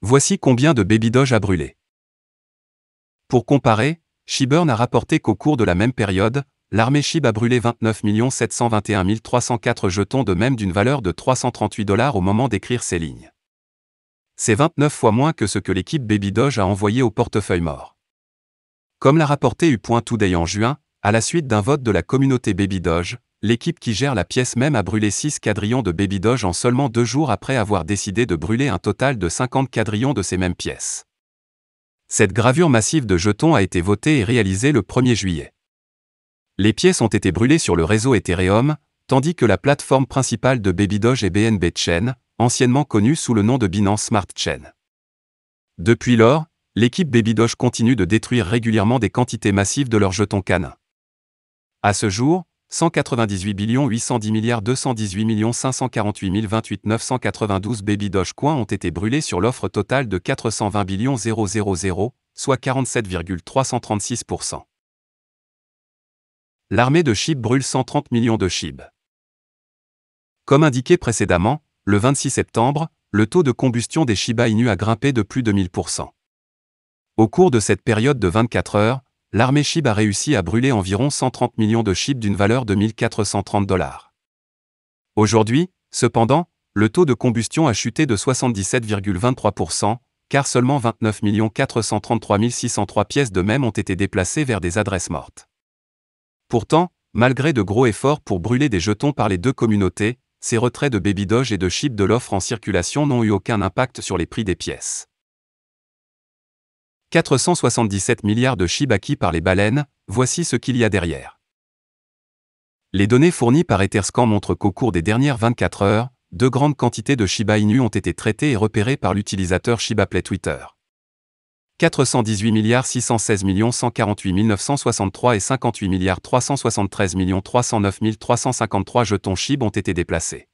Voici combien de Baby Doge a brûlé. Pour comparer, SheBurn a rapporté qu'au cours de la même période, l'armée SHIB a brûlé 29 721 304 jetons de même d'une valeur de $338 au moment d'écrire ces lignes. C'est 29 fois moins que ce que l'équipe Baby Doge a envoyé au portefeuille mort. Comme l'a rapporté U.Today en juin, à la suite d'un vote de la communauté Baby Doge, l'équipe qui gère la pièce même a brûlé 6 quadrillons de Baby Doge en seulement 2 jours après avoir décidé de brûler un total de 50 quadrillons de ces mêmes pièces. Cette gravure massive de jetons a été votée et réalisée le 1er juillet. Les pièces ont été brûlées sur le réseau Ethereum, tandis que la plateforme principale de Baby Doge est BNB Chain, anciennement connue sous le nom de Binance Smart Chain. Depuis lors, l'équipe Baby Doge continue de détruire régulièrement des quantités massives de leurs jetons canins. À ce jour, 198 810 218 548 028 992 Baby Doge coins ont été brûlés sur l'offre totale de 420 000, soit 47,336%. L'armée de SHIB brûle 130 millions de SHIB. Comme indiqué précédemment, le 26 septembre, le taux de combustion des Shiba Inu a grimpé de plus de 1000%. Au cours de cette période de 24 heures, l'armée SHIB a réussi à brûler environ 130 millions de SHIB d'une valeur de $1430. Aujourd'hui, cependant, le taux de combustion a chuté de 77,23%, car seulement 29 433 603 pièces de même ont été déplacées vers des adresses mortes. Pourtant, malgré de gros efforts pour brûler des jetons par les deux communautés, ces retraits de Baby Doge et de SHIB de l'offre en circulation n'ont eu aucun impact sur les prix des pièces. 477 milliards de SHIB acquis par les baleines, voici ce qu'il y a derrière. Les données fournies par Etherscan montrent qu'au cours des dernières 24 heures, de grandes quantités de Shiba Inu ont été traitées et repérées par l'utilisateur ShibaPlay Twitter. 418 616 148 963 et 58 373 309 353 jetons SHIB ont été déplacés.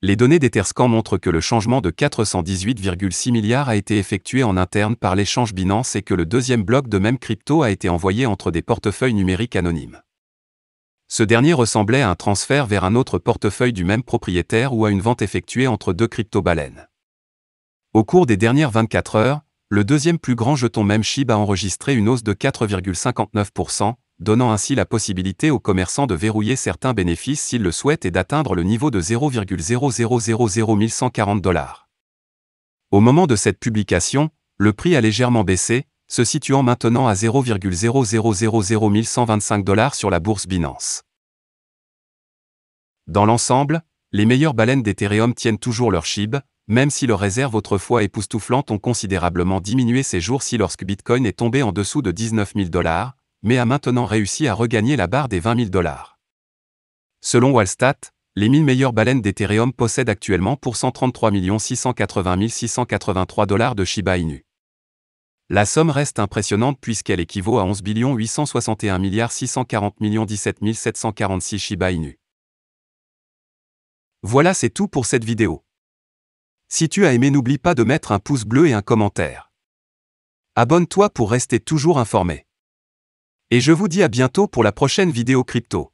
Les données d'Etherscan montrent que le changement de 418,6 milliards a été effectué en interne par l'échange Binance et que le deuxième bloc de même crypto a été envoyé entre des portefeuilles numériques anonymes. Ce dernier ressemblait à un transfert vers un autre portefeuille du même propriétaire ou à une vente effectuée entre deux crypto-baleines. Au cours des dernières 24 heures, le deuxième plus grand jeton même SHIB a enregistré une hausse de 4,59%, donnant ainsi la possibilité aux commerçants de verrouiller certains bénéfices s'ils le souhaitent et d'atteindre le niveau de $0,000140. Au moment de cette publication, le prix a légèrement baissé, se situant maintenant à $0,0000125 sur la bourse Binance. Dans l'ensemble, les meilleures baleines d'Ethereum tiennent toujours leur SHIB, même si leurs réserves autrefois époustouflantes ont considérablement diminué ces jours-ci lorsque Bitcoin est tombé en dessous de $19 000, mais a maintenant réussi à regagner la barre des $20 000. Selon Wallstat, les 1000 meilleures baleines d'Ethereum possèdent actuellement pour 133 680 683 $ de Shiba Inu. La somme reste impressionnante puisqu'elle équivaut à 11 861 640 17 746 Shiba Inu. Voilà, c'est tout pour cette vidéo. Si tu as aimé, n'oublie pas de mettre un pouce bleu et un commentaire. Abonne-toi pour rester toujours informé. Et je vous dis à bientôt pour la prochaine vidéo crypto.